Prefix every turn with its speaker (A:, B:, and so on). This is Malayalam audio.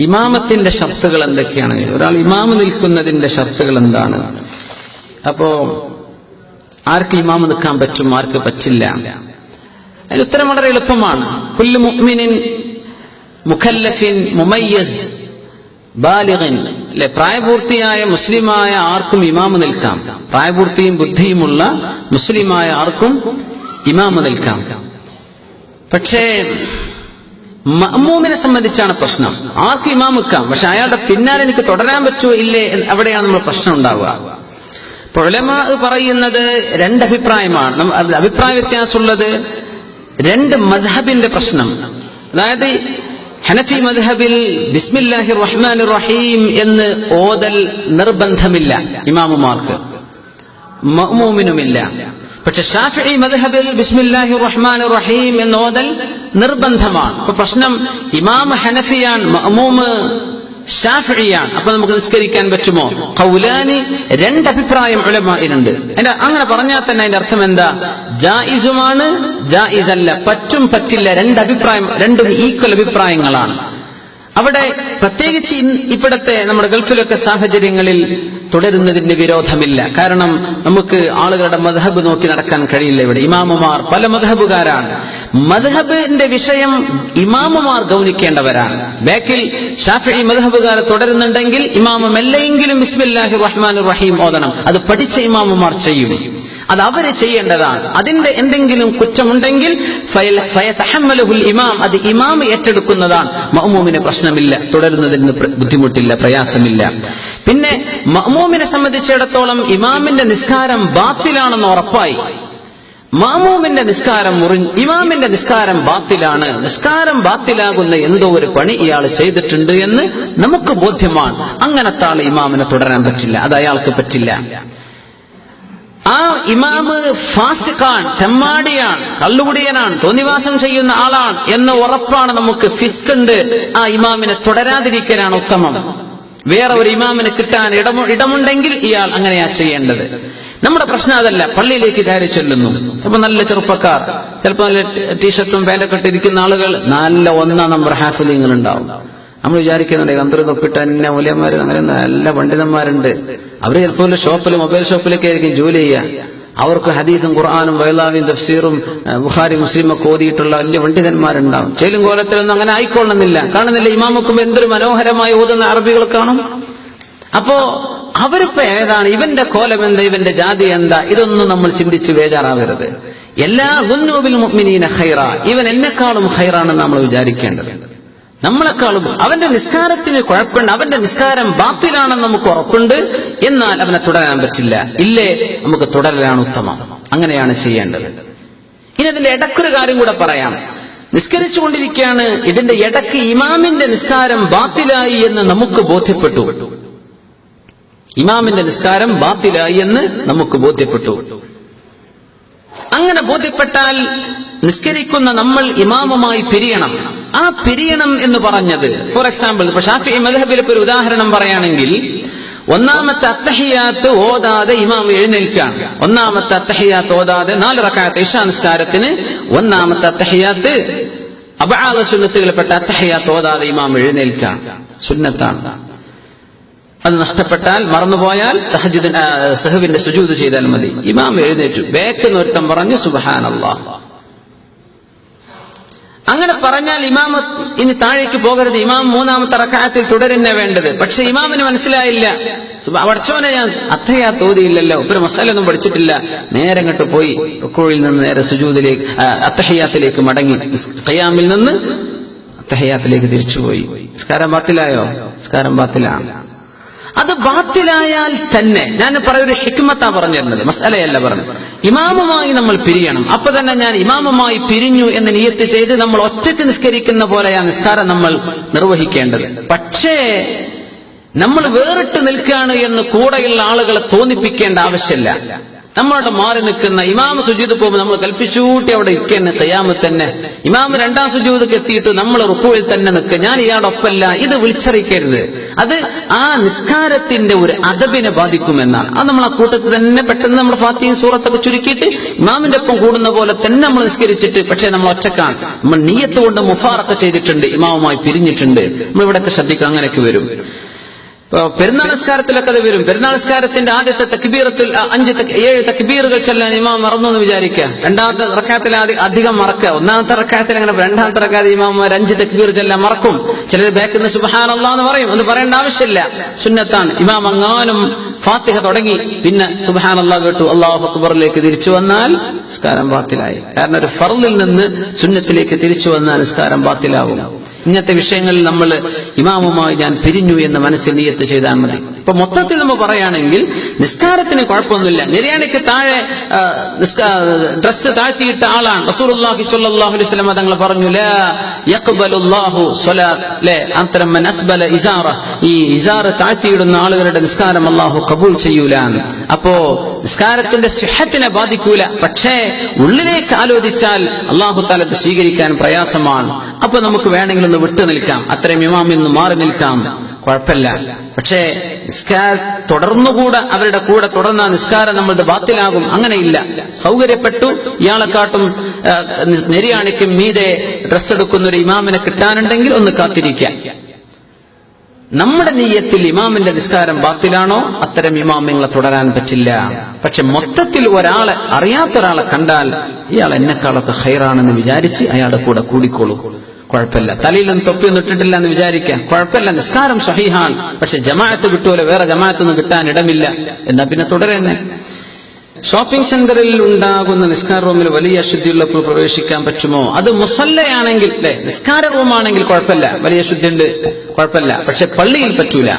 A: ഇമാമത്തിന്റെ ഷർത്തുകൾ എന്തൊക്കെയാണ്? ഒരാൾ ഇമാമ് നിൽക്കുന്നതിന്റെ ഷർത്തുകൾ എന്താണ്? അപ്പോ ആർക്ക് ഇമാമ് നിൽക്കാൻ പറ്റും, ആർക്ക് പറ്റില്ല? അതിന് ഉത്തരം വളരെ എളുപ്പമാണ്. കുല്ലു മുഅ്മിനിൻ മുഖല്ലഫിൻ മുമയ്യസ് ബാലിഗിൻ, അല്ലെ, പ്രായപൂർത്തിയായ മുസ്ലിമായ ആർക്കും ഇമാമ് നിൽക്കാം. പ്രായപൂർത്തിയും ബുദ്ധിയുമുള്ള മുസ്ലിമായ ആർക്കും ഇമാമ് നിൽക്കാം. പക്ഷേ മഅ്മൂമിനെ സംബന്ധിച്ചാണ് പ്രശ്നം. ആർക്കും ഇമാം നിൽക്കാം, പക്ഷെ അയാളുടെ പിന്നാലെ എനിക്ക് തുടരാൻ പറ്റുമോ ഇല്ലേ, അവിടെയാണ് നമ്മൾ പ്രശ്നം ഉണ്ടാവുക. ഇപ്പോൾ ഉലമാ പറയുന്നത് രണ്ട് അഭിപ്രായമാണ്. അഭിപ്രായ വ്യത്യാസമുള്ളത് രണ്ട് മദ്ഹബിന്റെ പ്രശ്നം. അതായത് ഹനഫി മദ്ഹബിൽ ബിസ്മില്ലാഹിർ റഹ്മാനിർ റഹീം എന്ന് ഓതൽ നിർബന്ധമില്ല ഇമാമുമാർക്ക്, മഅ്മൂമിനുമില്ല. പക്ഷെ ശാഫിഈ മദ്ഹബിൽ ബിസ്മില്ലാഹിർ റഹ്മാനിർ റഹീം എന്ന് ഓതൽ നിർബന്ധമാണ്. അപ്പൊ പ്രശ്നം ഇമാം ഹനഫിയാണ്, മഅ്മൂമ് ശാഫിഈയാണ്. അപ്പൊ നമുക്ക് നിസ്കരിക്കാൻ പറ്റുമോ? ഖൗലാനി, രണ്ട് അഭിപ്രായം ഉലമാഇനുണ്ട്. അങ്ങനെ പറഞ്ഞാൽ തന്നെ അതിന്റെ അർത്ഥം എന്താ? ജായിസുമാണ്, ജായിസല്ല, പറ്റും പറ്റില്ല, രണ്ട് അഭിപ്രായം, രണ്ടും ഈക്വൽ അഭിപ്രായങ്ങളാണ്. അവിടെ പ്രത്യേകിച്ച് ഇപ്പോഴത്തെ നമ്മുടെ ഗൾഫിലൊക്കെ സാഹചര്യങ്ങളിൽ തുടരുന്നതിന് വിരോധമില്ല. കാരണം നമുക്ക് ആളുകളുടെ മദ്ഹബ് നോക്കി നടക്കാൻ കഴിയില്ല. ഇവിടെ ഇമാമുമാർ പല മദ്ഹബുകാരാണ്. മദ്ഹബിന്റെ വിഷയം ഇമാമുമാർ ഗൗനിക്കേണ്ടവരാണ്. ബാക്കിൽ ശാഫിഈ മദ്ഹബുകാരെ തുടരുന്നുണ്ടെങ്കിൽ ഇമാമു മെല്ലെങ്കിലും ബിസ്മില്ലാഹിർ റഹ്മാനിർ റഹീം ഓതണം. അത് പഠിച്ച ഇമാമുമാർ ചെയ്യും, അത് അവര് ചെയ്യേണ്ടതാണ്. അതിന്റെ എന്തെങ്കിലും കുറ്റമുണ്ടെങ്കിൽ ഫയതഹമ്മലുൽ ഇമാം, അത് ഇമാം ഏറ്റെടുക്കുന്നതാണ്. മഅ്മൂമിന് പ്രശ്നമില്ല, തുടരുന്നതിന് ബുദ്ധിമുട്ടില്ല, പ്രയാസമില്ല. പിന്നെ മഅ്മൂമിനെ സംബന്ധിച്ചിടത്തോളം ഇമാമിന്റെ നിസ്കാരം ബാത്തിലാണെന്ന് ഉറപ്പായി. മഅ്മൂമിന്റെ നിസ്കാരം ഇമാമിന്റെ നിസ്കാരം ബാത്തിലാണ്. നിസ്കാരം ബാത്തിലാകുന്ന എന്തോ ഒരു പണി ഇയാൾ ചെയ്തിട്ടുണ്ട് എന്ന് നമുക്ക് ബോധ്യമാണ്. അങ്ങനത്തെ ആൾ ഇമാമിനെ തുടരാൻ പറ്റില്ല, അത് അയാൾക്ക് പറ്റില്ല. ആ ഇമാമ് ഫാസിഖാൻ, തെമ്മാടിയാണ്, കള്ളുകുടിയനാണ്, തോന്നിവാസം ചെയ്യുന്ന ആളാണ് എന്ന് ഉറപ്പാണ്, നമുക്ക് ഫിസ്ക് ഉണ്ട്, ആ ഇമാമിനെ തുടരാതിരിക്കലാണ് ഉത്തമം. വേറെ ഒരു ഇമാമിനെ കിട്ടാൻ ഇടമുണ്ടെങ്കിൽ ഇയാൾ അങ്ങനെയാ ചെയ്യേണ്ടത്. നമ്മുടെ പ്രശ്നം അതല്ല. പള്ളിയിലേക്ക് കയറി ചെല്ലുന്നു, അപ്പൊ നല്ല ചെറുപ്പക്കാർ, ചിലപ്പോൾ നല്ല ടീഷർട്ടും പാന്റൊക്കെ ഇട്ടിരിക്കുന്ന ആളുകൾ, നല്ല ഒന്നാം നമ്പർ ഹാഫിലിങ്ങൾ ഉണ്ടാവും. നമ്മൾ വിചാരിക്കുന്നുണ്ട് കന്തൂർ തൊപ്പിട്ട് തന്നെ മൂല്യന്മാര്, അങ്ങനെ നല്ല പണ്ഡിതന്മാരുണ്ട്. അവര് ചിലപ്പോൾ ഷോപ്പിൽ, മൊബൈൽ ഷോപ്പിലൊക്കെ ആയിരിക്കും ജോലി ചെയ്യുക. അവർക്ക് ഹദീസും ഖുർആനും വയലാവിയും തഫ്സീറും ബുഖാരി മുസ്ലിം ഒക്കെ ഓതിയിട്ടുള്ള വലിയ പണ്ഡിതന്മാരുണ്ടാവും. ചേലും കോലത്തിലൊന്നും അങ്ങനെ ആയിക്കൊള്ളുന്നില്ല. കാണുന്നില്ല, ഇമാമക്കും എന്തൊരു മനോഹരമായി ഓതുന്ന അറബികൾ കാണും. അപ്പോ അവരിപ്പോ ഏതാണ്, ഇവന്റെ കോലം എന്താ, ഇവന്റെ ജാതി എന്താ, ഇതൊന്നും നമ്മൾ ചിന്തിച്ച് ബേജാറാവരുത്. എല്ലാ ദുന്നൂബിൽ മുഅ്മിനീന ഖൈറ, ഇവൻ എന്നെക്കാളും ഖൈറാണെന്ന് നമ്മൾ വിചാരിക്കേണ്ടത്. നമ്മളെക്കാളും അവന്റെ നിസ്കാരത്തിന് കുഴപ്പമുണ്ട്, അവന്റെ നിസ്കാരം ബാത്തിലാണെന്ന് നമുക്ക് ഉറപ്പുണ്ട്, എന്നാൽ അവനെ തുടരാൻ പറ്റില്ല. ഇല്ലേ, നമുക്ക് തുടരലാണ് ഉത്തമം. അങ്ങനെയാണ് ചെയ്യേണ്ടത്. ഇനി അതിന്റെ ഇടക്കൊരു കാര്യം കൂടെ പറയാം. നിസ്കരിച്ചുകൊണ്ടിരിക്കുകയാണ്, ഇതിന്റെ ഇടയ്ക്ക് ഇമാമിന്റെ നിസ്കാരം ബാത്തിലായി എന്ന് നമുക്ക് ബോധ്യപ്പെട്ടു. ഇമാമിന്റെ നിസ്കാരം ബാത്തിലായി എന്ന് നമുക്ക് ബോധ്യപ്പെട്ടു. അങ്ങനെ ബോധ്യപ്പെട്ടാൽ നിസ്കരിക്കുന്ന നമ്മൾ ഇമാമുമായി പിരിയണം. ആ പിരിയണം എന്ന് പറഞ്ഞത്, ഫോർ എക്സാമ്പിൾ, ഇപ്പൊ ഷാഫിഈ മദ്ഹബിൽ ഒരു ഉദാഹരണം പറയുകയാണെങ്കിൽ, ഒന്നാമത്തെ അത്തഹിയാത്ത് ഓതാതെ ഇമാം എഴുന്നേൽക്കാൻ, ഒന്നാമത്തെ അത്തഹിയാത്ത് ഓതാതെ 4 റക്അത്ത് ഇശാ നിസ്കാരത്തിന് ഒന്നാമത്തെ അത്തഹിയാത്ത് അബ്ആദ സുന്നത്തുകളിൽപ്പെട്ട അത്തഹിയാത്ത് ഓതാതെ ഇമാം എഴുന്നേൽക്കാൻ സുന്നത്താണ്. അത് നഷ്ടപ്പെട്ടാൽ, മറന്നുപോയാൽ തഹജ്ജുദ് സഹവിന്റെ സുജൂദ് ചെയ്താൽ മതി. ഇമാം എഴുന്നേറ്റു, ബേക്ക് ഒരുത്തം പറഞ്ഞു സുബ്ഹാനല്ലാഹ്. അങ്ങനെ പറഞ്ഞാൽ ഇമാം ഇനി താഴേക്ക് പോകരുത്, ഇമാം 3ാമത്തെ റക്അത്തിൽ തുടരുന്നേ വേണ്ടത്. പക്ഷെ ഇമാമിന് മനസ്സിലായില്ല, പഠിച്ചോനെ ഞാൻ അത്തഹിയാത്ത് ഓതിയില്ലല്ലോ, ഒരു മസാലൊന്നും പഠിച്ചിട്ടില്ല, നേരെ അങ്ങോട്ട് പോയി റുക്കൂഇൽ നിന്ന് നേരെ സുജൂദിലേക്ക്, അത്തഹിയാത്തിലേക്ക് മടങ്ങി, ഖിയാമിൽ നിന്ന് അത്തഹിയാത്തിലേക്ക് തിരിച്ചുപോയി. നിസ്കാരം ബാത്തിലായോ? നിസ്കാരം ബാത്തിലാണ്. അത് ബാത്തിലായാൽ തന്നെ, ഞാൻ പറയൊരു ഹിക്മത്താ പറഞ്ഞിരുന്നത്, മസലയല്ല പറഞ്ഞത്. ഇമാമുമായി നമ്മൾ പിരിയണം. അപ്പൊ തന്നെ ഞാൻ ഇമാമുമായി പിരിഞ്ഞു എന്ന് നിയത്ത് ചെയ്ത് നമ്മൾ ഒറ്റയ്ക്ക് നിസ്കരിക്കുന്ന പോലെ ആ നിസ്കാരം നമ്മൾ നിർവഹിക്കേണ്ടത്. പക്ഷേ നമ്മൾ വേറിട്ട് നിൽക്കുകയാണ് എന്ന് കൂടെയുള്ള ആളുകളെ തോന്നിപ്പിക്കേണ്ട ആവശ്യമില്ല. നമ്മളോട് മാറി നിൽക്കുന്ന ഇമാമ് സുജൂദ് പോകുമ്പോൾ നമ്മൾ കൽപ്പിച്ചൂട്ടി അവിടെ ഇരിക്കുന്ന ഖിയാമത്ത് തന്നെ. ഇമാമ് രണ്ടാം സുജൂദക്ക് എത്തിയിട്ട് നമ്മൾ റുക്കൂയിൽ തന്നെ നിൽക്കുക, ഞാൻ ഇയാളുടെ ഒപ്പല്ല, ഇത് വിളിച്ചറിയിക്കരുത്. അത് ആ നിസ്കാരത്തിന്റെ ഒരു അദബിനെ ബാധിക്കുമെന്നാണ്. അത് നമ്മൾ ആ കൂട്ടത്തിൽ തന്നെ പെട്ടെന്ന് നമ്മൾ ഫാത്തിഹയും സൂറത്തൊക്കെ ചുരുക്കിയിട്ട് ഇമാമിന്റെ ഒപ്പം കൂടുന്ന പോലെ തന്നെ നമ്മൾ നിസ്കരിച്ചിട്ട്, പക്ഷേ നമ്മൾ ഒറ്റക്കാണ്, നമ്മൾ നിയ്യത്ത് കൊണ്ട് മുഫാറഖ ചെയ്തിട്ടുണ്ട്, ഇമാമുമായി പിരിഞ്ഞിട്ടുണ്ട്. നമ്മൾ ഇവിടെയൊക്കെ ശ്രദ്ധിക്കണം, അങ്ങനെയൊക്കെ വരും. പെരുന്നാൾ നിസ്കാരത്തിലൊക്കെ അത് വരും. പെരുന്നാൾ നിസ്കാരത്തിന്റെ ആദ്യത്തെ തക്ബീറത്തിൽ 7 തക്ബീറുകൾ ചൊല്ലാൻ ഇമാം മറന്നു എന്ന് വിചാരിക്കുക. രണ്ടാമത്തെ റക്അത്തിൽ അധികം മറക്കുക. ഒന്നാമത്തെ റക്അത്തിൽ അങ്ങനെ, രണ്ടാമത്തെ റക്അത്തിൽ ഇമാമന്മാർ 5 തക്ബീർ ചൊല്ലാൻ മറക്കും. ചിലർ ബാക്കിൽ നിന്ന് സുബ്ഹാനല്ലാഹ് എന്ന് പറയും, ഒന്ന് പറയേണ്ട ആവശ്യമില്ല, സുന്നത്താണ്. ഇമാം അങ്ങാനും ഫാത്തിഹ തുടങ്ങി പിന്നെ സുബ്ഹാനല്ലാഹ് കേട്ടു അല്ലാഹു അക്ബറിലേക്ക് തിരിച്ചു വന്നാൽ നിസ്കാരം ബാത്തിലായി. കാരണം ഒരു ഫർളിൽ നിന്ന് സുന്നത്തിലേക്ക് തിരിച്ചു വന്നാൽ നിസ്കാരം ബാത്തിലാവും. ഇങ്ങനത്തെ വിഷയങ്ങളിൽ നമ്മൾ ഇമാമുമായി ഞാൻ പിരിഞ്ഞു എന്ന് മനസ്സിൽ നിയ്യത്ത് ചെയ്താൽ മതി. ഇപ്പൊ മൊത്തത്തിൽ നമ്മൾ പറയുകയാണെങ്കിൽ നിസ്കാരത്തിന് കുഴപ്പമൊന്നുമില്ല. നിര്യാണിക്ക് താഴെ ഡ്രസ്സ് താഴ്ത്തിയിട്ട ആളാണ്. റസൂലുള്ളാഹി സ്വല്ലല്ലാഹു അലൈഹി വസല്ലം തങ്ങൾ പറഞ്ഞു, ലാ യഖ്ബലുല്ലാഹു സ്വലാത്ത് അന്തരം മൻ അസ്ബല ഇസാറ, ഈ ഇസാർ താഴ്ത്തിയിടുന്ന ആളുകളുടെ നിസ്കാരം അല്ലാഹു ഖബൂൽ ചെയ്യൂല. അപ്പോ നിസ്കാരത്തിന്റെ സിഹത്തിനെ ബാധിക്കൂല. പക്ഷേ ഉള്ളിലേക്ക് ആലോചിച്ചാൽ അല്ലാഹു തആല അത് സ്വീകരിക്കാൻ പ്രയാസമാണ്. അപ്പൊ നമുക്ക് വേണമെങ്കിൽ ഒന്ന് വിട്ടു നിൽക്കാം, അത്രയും ഇമാമിൽ നിന്ന് മാറി നിൽക്കാം, കുഴപ്പമില്ല. പക്ഷേ തുടർന്നുകൂടെ അവരുടെ കൂടെ തുടർന്ന നിസ്കാരം നമ്മളുടെ ബാത്തിലാകും, അങ്ങനെയില്ല. സൗകര്യപ്പെട്ടു, ഇയാളെക്കാട്ടും നെരിയാണിക്കും മീതെ ഡ്രസ് എടുക്കുന്ന ഒരു ഇമാമിനെ കിട്ടാനുണ്ടെങ്കിൽ ഒന്ന് കാത്തിരിക്കാം. നമ്മുടെ നിയ്യത്തിൽ ഇമാമിന്റെ നിസ്കാരം ബാത്തിലാണോ, അത്തരം ഇമാമിങ്ങളെ തുടരാൻ പറ്റില്ല. പക്ഷെ മൊത്തത്തിൽ ഒരാളെ, അറിയാത്ത ഒരാളെ കണ്ടാൽ ഇയാൾ എന്നെക്കാളൊക്കെ ഖൈറാണെന്ന് വിചാരിച്ച് അയാളുടെ കൂടെ കൂടിക്കോളൂ, കുഴപ്പമില്ല. തലയിലൊന്നും തൊപ്പിയൊന്നും ഇട്ടിട്ടില്ല എന്ന് വിചാരിക്കാം, കുഴപ്പമില്ല, നിസ്കാരം സഹീഹാണ്. പക്ഷെ ജമാഅത്ത് കിട്ടുമല്ലോ, വേറെ ജമാഅത്തൊന്നും കിട്ടാൻ ഇടമില്ല, എന്നാ പിന്നെ തുടരുന്നേ. ഷോപ്പിംഗ് സെന്ററിൽ ഉണ്ടാകുന്ന നിസ്കാര റൂമിൽ വലിയ അശുദ്ധിയുള്ളപ്പോൾ പ്രവേശിക്കാൻ പറ്റുമോ? അത് മുസല്ലയാണെങ്കിൽ, നിസ്കാര റൂമാണെങ്കിൽ കുഴപ്പമില്ല, വലിയ ശുദ്ധിയുണ്ട്, കുഴപ്പമില്ല. പക്ഷെ പള്ളിയിൽ പറ്റൂല.